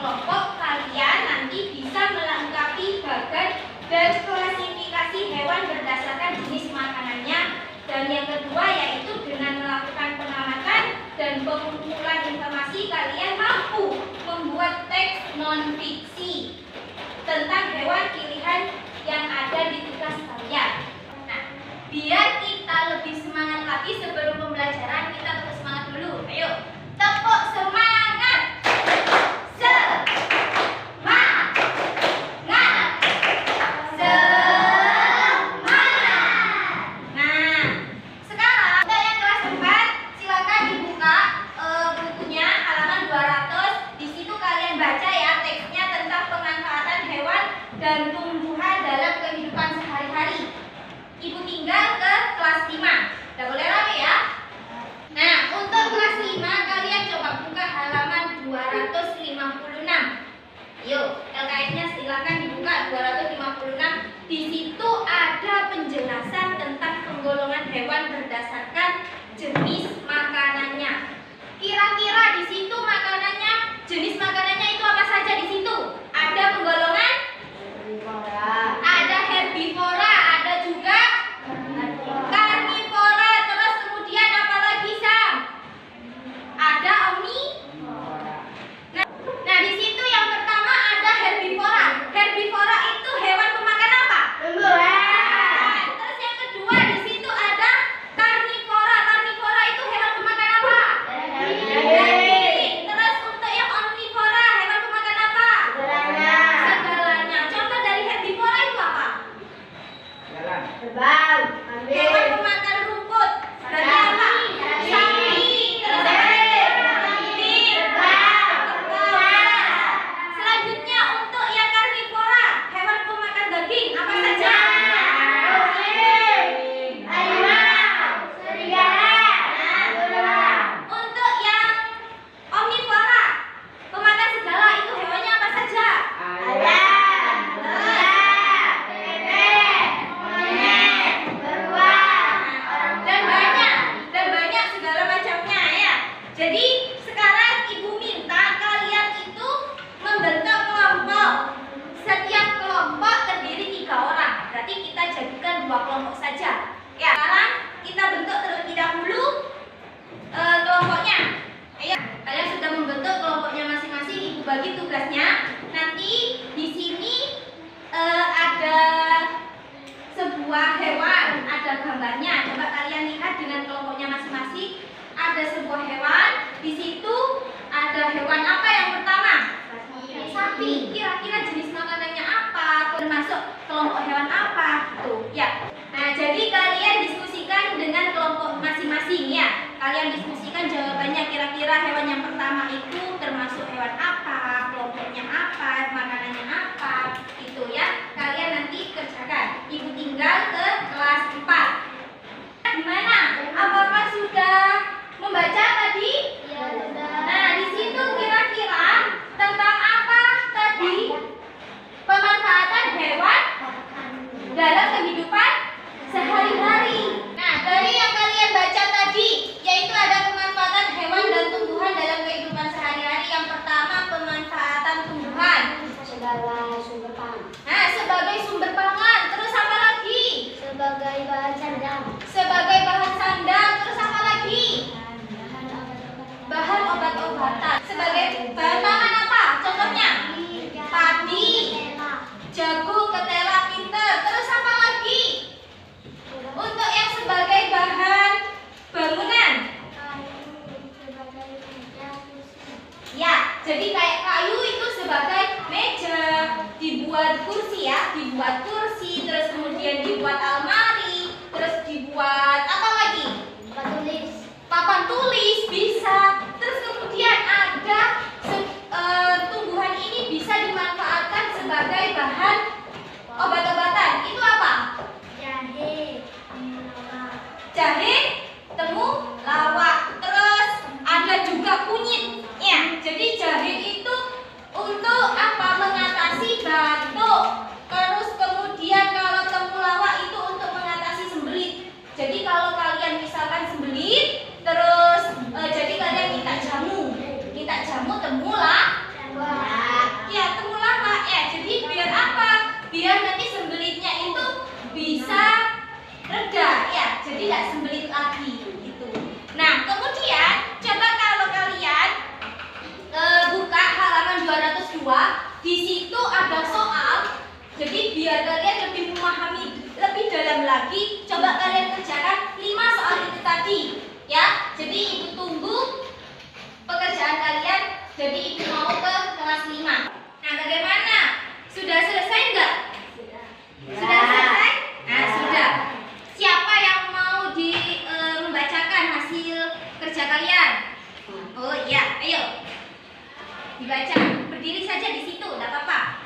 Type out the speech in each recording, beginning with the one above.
kelompok, kalian nanti bisa melengkapi bagan dan klasifikasi hewan berdasarkan jenis makanannya. Dan yang kedua yaitu dengan melakukan pengamatan dan pengumpulan informasi, kalian mampu membuat teks non-fiksi tentang hewan pilihan yang ada di tugas kalian. Nah, biar kita lebih semangat lagi sebelum pembelajaran, kita tepuk semangat dulu. Ayo, tepuk semangat. Dan tumbuhan dalam kehidupan sehari-hari. Ibu tinggal ke kelas 5. Udah boleh rame ya? Nah, untuk kelas 5 kalian coba buka halaman 256. Yuk, LKS-nya silakan dibuka 256. Di situ ada penjelasan tentang penggolongan hewan berdasarkan jenis makanannya. Kira-kira di situ makanannya, jenis makanannya itu apa saja di situ? Ada penggolongan ada herbivora, ada juga karnivora, terus kemudian apa lagi, Sam? Ada omnivora. Nah, di situ yang pertama ada herbivora. Herbivora itu hewan pemakan apa? Tumbuhan. Terus yang kedua di situ ada karnivora. Karnivora itu hewan pemakan apa? Daging. Terus untuk yang omnivora, hewan pemakan apa? Segalanya. Contoh dari herbivora itu apa? Terbang. Hewan pemakan rumput. Berarti apa? Sapi. Terus apa? Selanjutnya untuk yang karnivora, hewan pemakan daging apa saja? Untuk yang omnivora, pemakan segala, itu hewannya apa saja? Dan banyak segala macamnya ya. Jadi sekarang ibu minta kalian itu membentuk kelompok. Setiap kelompok terdiri 3 orang. Berarti kita jadikan 2 kelompok saja. Ya, sekarang kita bentuk terlebih dahulu kelompoknya. Ayo, kalian sudah membentuk kelompoknya masing-masing. Ibu bagi tugasnya. Nanti di sini ada sebuah hewan, ada gambarnya. Coba kalian lihat dengan kelompoknya masing-masing. Ada sebuah hewan. Di situ ada hewan apa yang pertama? Sapi. Kira-kira jenis makanannya apa? Termasuk kelompok hewan apa? Tuh, ya. Nah, jadi kalian diskusikan dengan kelompok masing-masing ya. Kalian diskusikan jawabannya, kira-kira hewan yang pertama itu termasuk hewan apa? Kelompoknya apa? Makanannya apa? Itu ya. Kalian nanti kerjakan. Ibu tinggal ke kelas 4. Gimana? Apakah sudah membaca tadi? Ya, sudah. Nah, di situ kira-kira tentang apa tadi? Pemanfaatan hewan dalam kehidupan sehari-hari. Nah, dari yang kalian baca tadi, yaitu ada pemanfaatan hewan dan tumbuhan dalam kehidupan sehari-hari. Yang pertama, pemanfaatan tumbuhan. Segala sumber pangan. Nah, sebagai sumber pangan. Terus apa lagi? Sebagai bahan sandang. Sebagai bahan sandang. Terus apa lagi? Bahan obat-obatan. Sebagai bahan pangan apa? Contohnya? Padi, jagung, ketela, pinter. Terus apa lagi? Untuk yang sebagai bahan bangunan. Ya, jadi kayak kayu itu sebagai meja, dibuat kursi ya, dibuat kursi, terus kemudian dibuat almari, terus dibuat apa lagi? Papan tulis bisa. Terus kemudian ada tumbuhan ini bisa dimanfaatkan sebagai bahan obat-obatan. Itu apa? Jahe, temulawak. Terus ada juga kunyit. Ya, jadi jahe itu untuk apa? Mengatasi batuk. Terus kemudian kalau temulawak itu untuk mengatasi sembelit. Jadi kalau kalian misalkan sembelit, terus jadi kalian minta jamu temulawak. jadi nggak sembelit lagi gitu. Nah, kemudian coba kalau kalian buka halaman 202, di situ ada soal. Jadi biar kalian lebih memahami lebih dalam lagi, coba kalian kerjakan 5 soal itu tadi, ya. Jadi ibu tunggu pekerjaan kalian. Jadi ibu mau ke kelas 5. Nah, bagaimana? Sudah selesai enggak? Sudah selesai? Nah, sudah. Siapa yang mau membacakan hasil kerja kalian? Oh iya, ayo. Dibaca. Berdiri saja di situ, enggak apa-apa.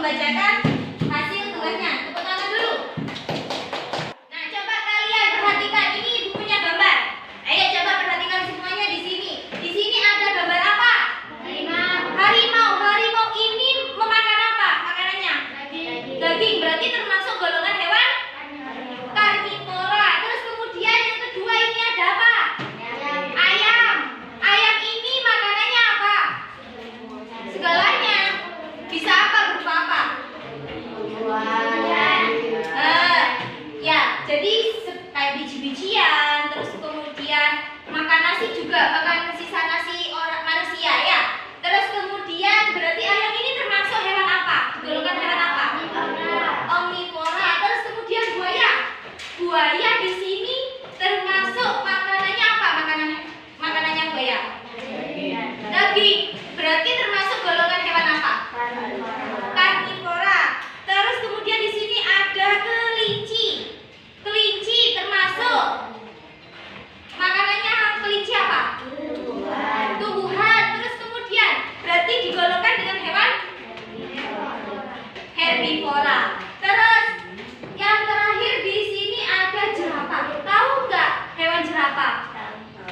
Membacakan hasil tugasnya. Tepuk tangan dulu. Nah, coba kalian perhatikan, ini ibu punya gambar. Ayo coba perhatikan semuanya di sini. Di sini ada gambar apa? Harimau. Harimau. Harimau ini memakan apa? Makanannya? Daging. Berarti termasuk golongan hewan karnivora. Terus kemudian yang kedua ini ada apa? Ayam. Ayam ini makanannya apa? Segalanya. Bisa apa? Berupa apa? Ya, jadi kayak biji-bijian, terus kemudian makan nasi juga, makan sisa nasi orang manusia ya. Terus kemudian berarti ayam ini termasuk hewan apa? Golongan hewan apa? Omnivora. Terus kemudian buaya. Buaya di sini termasuk makanannya apa? Makanannya buaya? Daging. Berarti termasuk golongan hewan apa? Karnivora. Terus kemudian di sini ada kelinci. Kelinci termasuk makanannya kelinci apa? Tumbuhan. Terus kemudian berarti digolongkan dengan hewan herbivora. Terus yang terakhir di sini ada jerapah. Tahu nggak hewan jerapah?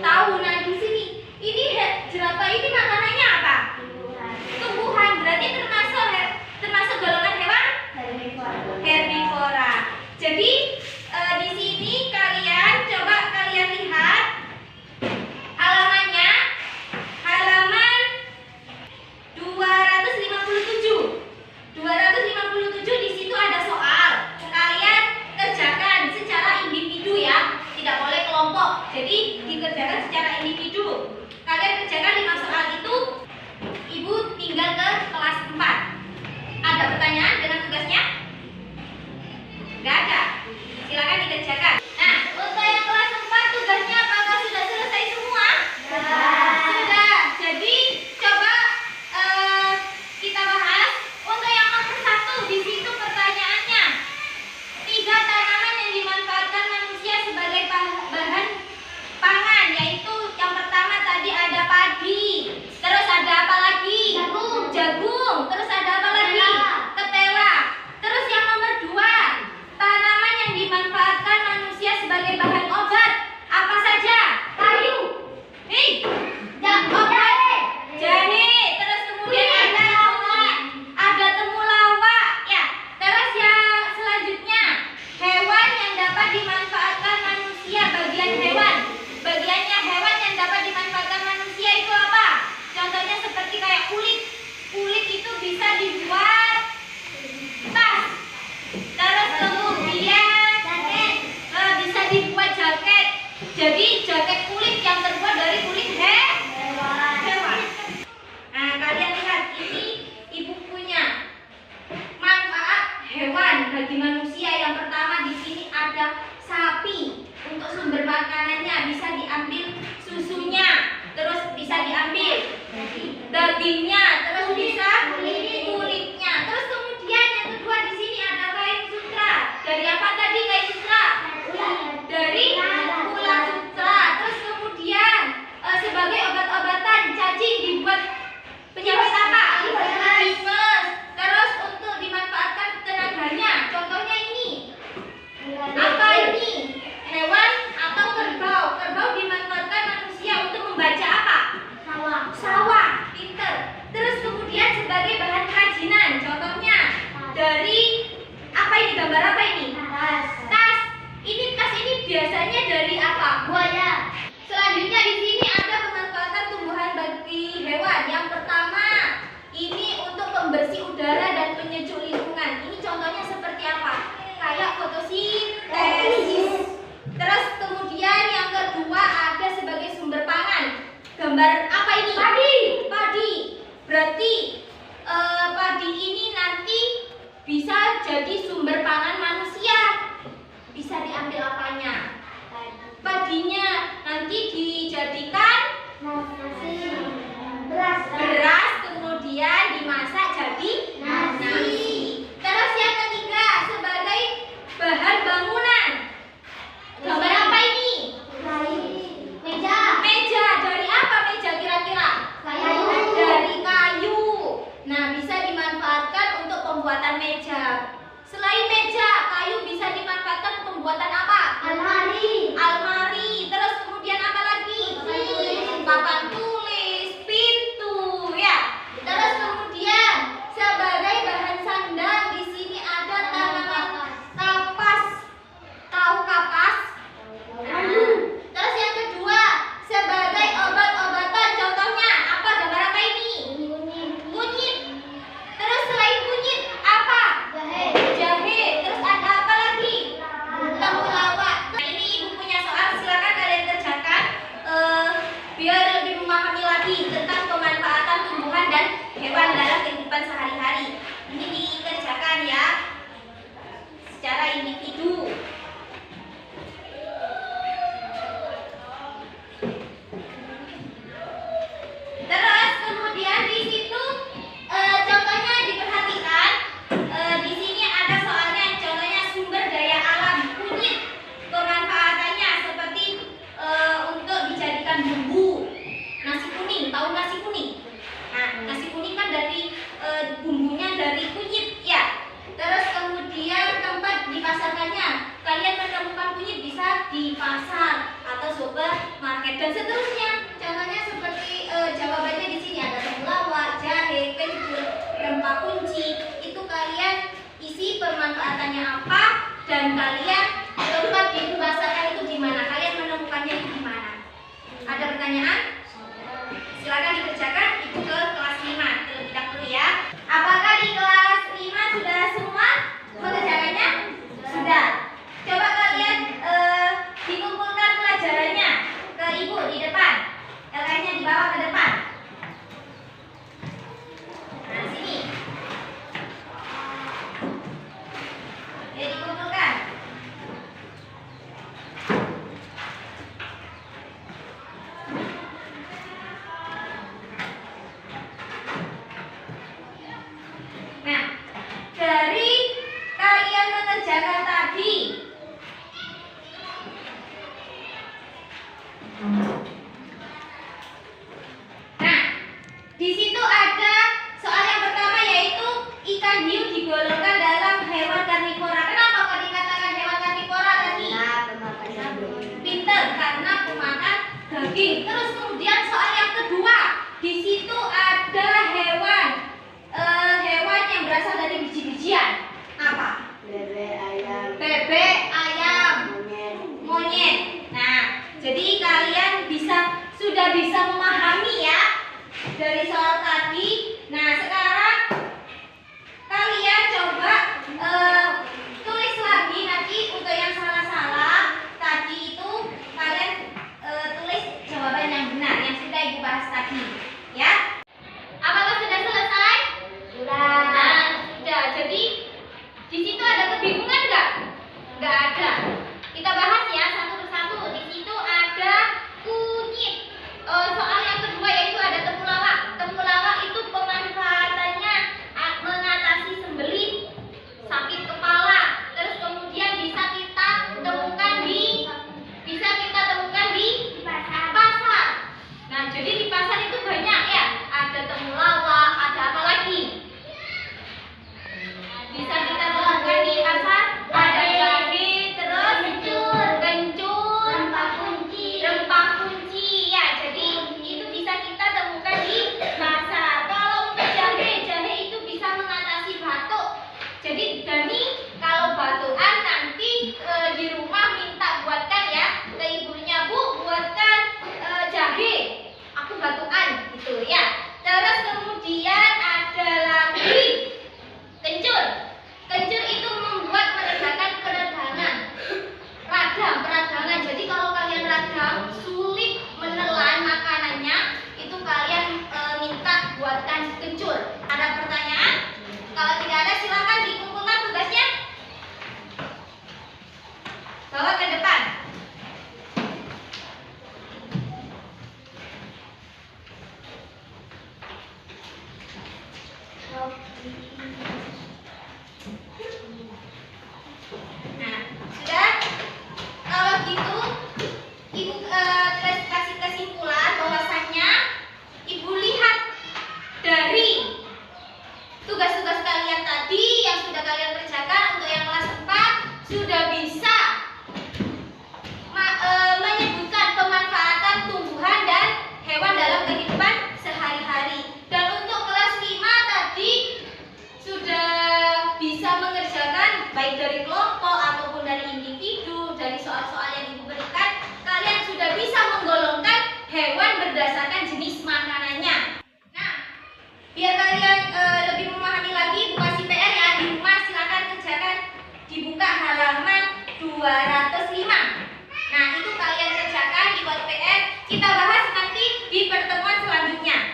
Tahu. Nah, di sini ini jerapah ini makanannya apa? Tumbuhan. Berarti termasuk golongan hewan herbivora. Jadi di sini coba kalian lihat halamannya, halaman 257. 257 di situ ada soal. Kalian kerjakan secara individu ya, tidak boleh kelompok. Jadi dikerjakan secara individu. Kalian kerjakan 5 soal itu. Ibu tinggal ke kelas 4. Ada pertanyaan dengan tugasnya? Enggak ada. Silakan dikerjakan. Nah, untuk yang kelas 4 tugasnya apakah sudah selesai semua? Sudah. Jadi coba kita bahas. Untuk yang nomor 1 di situ pertanyaannya. 3 tanaman yang dimanfaatkan manusia sebagai bahan pangan, yaitu yang pertama tadi ada padi. Terus ada apa lagi? Jagung. Terus ada apa lagi? Ketela. Terus yang nomor 2, tanaman yang dimanfaatkan manusia sebagai bahan obat. Apa saja? Kayu. Obat. Jahe. Terus kemudian ada temulawak ya. Terus yang selanjutnya, hewan yang dapat dimanfaatkan manusia. Bagiannya hewan yang dapat dimanfaatkan manusia itu apa? Contohnya seperti kayak kulit. Kulit itu bisa dibuat tas. Terus kemudian bisa dibuat jaket. Jadi jaket kulit yang terbuat dari kulit hewan. Nah, kalian lihat ini ibu punya manfaat hewan bagi manusia. Yang pertama di sini ada sapi. Untuk sumber makanannya bisa diambil susunya, terus bisa diambil dagingnya, terus bisa kulitnya. Terus kemudian yang kedua di sini ada kain sutra. Dari apa tadi kain sutra? Dari ulat sutra. Terus kemudian sebagai obat-obatan cacing dibuat penyakit apa? dari apa ini? Gambar apa ini? Tas. Tas. Ini tas ini biasanya dari apa? Buaya. Selanjutnya di sini ada pemanfaatan tumbuhan bagi hewan. Yang pertama, ini untuk pembersih udara dan penyejuk lingkungan. Ini contohnya seperti apa? Kayak fotosintesis. Terus kemudian yang kedua ada sebagai sumber pangan. Gambar apa ini? Padi. Padi. Berarti padi ini nanti bisa jadi sumber pangan manusia. Bisa diambil apanya? Padinya nanti dijadikan Nasi. Beras. beras, kemudian dimasak jadi Nasi. Terus yang ketiga sebagai bahan bangunan. Gambar apa ini? Meja. Meja. Dari apa meja kira-kira? Kayu. Dari kayu. Nah, bisa dimanfaatkan untuk pembuatan meja. Selain meja, kayu bisa dimanfaatkan pembuatan apa? Almari. Almari. Terus kemudian apa lagi? Papan tulis, pintu, ya. Terus kemudian sebagai bahan sandang di sini ada tanaman kapas. Tahu kapas? Terus yang kedua sebagai obat-obatan, contohnya apa? Gambar apa ini? Kunyit. Terus selain kunyit apa? Jahe. Terus ada apa lagi? Temulawak. Nah, ini ibu punya soal, silakan kalian kerjakan biar lebih memahami lagi tentang pemanfaatan tumbuhan dan hewan dalam kehidupan sehari-hari. Ini dikerjakan ya secara individu. Terus kemudian di situ contohnya diperhatikan, di sini ada soalnya, contohnya sumber daya alam kunyit. Pemanfaatannya seperti untuk dijadikan bumbu nasi kuning. Tahu nasi kuning? Nah, nasi kuning kan dari bumbunya dari kunyit ya. Terus kemudian tempat dipasarkannya, kalian menemukan kunyit bisa di pasar atau supermarket dan seterusnya. Contohnya seperti jawabannya di sini ada temulawak, jahe, kencur, rempah kunci. Itu kalian isi pemanfaatannya apa dan kalian tempat dipasarkan itu di mana? Kalian menemukannya itu di mana? Ada pertanyaan? Silakan dikerjakan. Ibu ke kelas 5 terlebih dahulu ya. Apakah di kelas 5 sudah semua mengerjakannya? Sudah. Coba kalian dikumpulkan pelajarannya ke ibu di depan. LK-nya dibawa ke depan. Nah, sini. Ya, dikumpulkan. Nah, dari kalian mengerjakan tadi, nah, di situ ada soal yang pertama yaitu ikan hiu digolongkan dalam hewan karnivora. Kenapa kok dikatakan hewan karnivora tadi? Pinter, karena pemakan daging. Terus kemudian soal yang kedua, di situ ada hewan yang berasal dari biji-bijian. Apa? Bebek, ayam, monyet. Nah, jadi kalian sudah bisa memahami ya dari soal tadi. Nah, sekarang kalian coba tulis lagi nanti untuk yang salah-salah tadi itu kalian tulis jawaban yang benar yang sudah ibu bahas tadi ya. Nah, sudah? Kalau gitu, Ibu kasih kesimpulan bahwasannya Ibu lihat dari tugas-tugas kalian tadi yang sudah kalian kerjakan untuk yang kelas 4 sudah bisa menyebutkan pemanfaatan tumbuhan dan hewan dalam kehidupan sehari-hari. Dan untuk kelas 5 tadi sudah bisa mengerjakan baik dari kelompok ataupun dari individu, dari soal-soal yang Ibu berikan, kalian sudah bisa menggolongkan hewan berdasarkan jenis makanannya. Nah, biar kalian lebih memahami lagi, Ibu kasih PR ya di rumah, silakan kerjakan, dibuka halaman 205. Nah, itu kalian kerjakan, dibuat PR, kita bahas nanti di pertemuan selanjutnya.